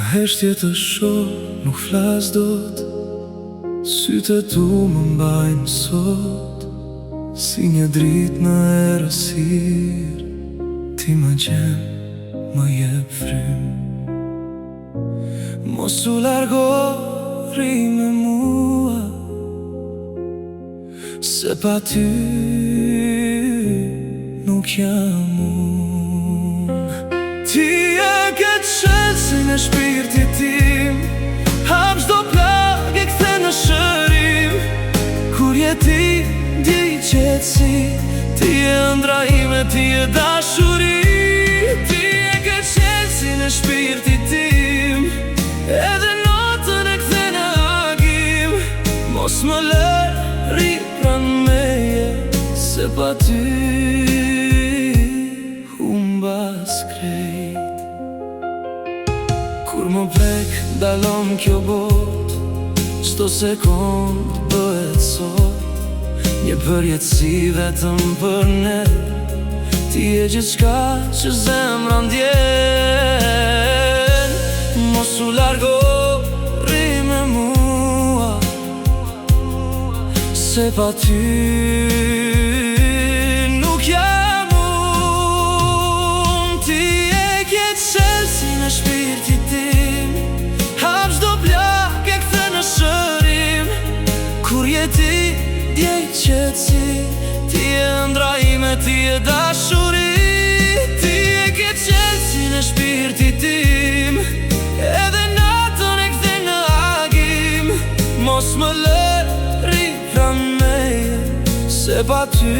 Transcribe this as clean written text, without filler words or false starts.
heshtje të shoh, nuk flas dot. Sytë tu më mbajnë sot, si një dritë në errësirë. Ti më gjen, më jep frymë. Mos u largo, rri me mua, se pa ty nuk jam unë. Ti e ke qelsin e shpirtit tim, hap çdo plagë e kthe në shërim. Kur je ti, ndjej qetësi, ti e ëndra ime, ti e dashuri. Ti e ke qelsin e shpirtit tim, edhe natën e kthe në agim. Mos më lë rri pran meje, se pa ty humbas krejt. Kur më prek, dalon kjo bot, çdo sekond bëhet sot. Një përjetësi vetëm për ne, ti e gjithçka që zemra ndjen. Mos u largo, rri me mua, se pa ty nuk jam unë. Ti e ke qelsin e shpirtit tim, hap çdo plagë e kthe në shërim. Kur je ti, ndjej qetësi, ti e ëndra ime, ti e dashuri. Ti e ke qelsin e shpirtit tim, edhe natën e kthe në agim. Mos më lë rri pran meje, se pa ty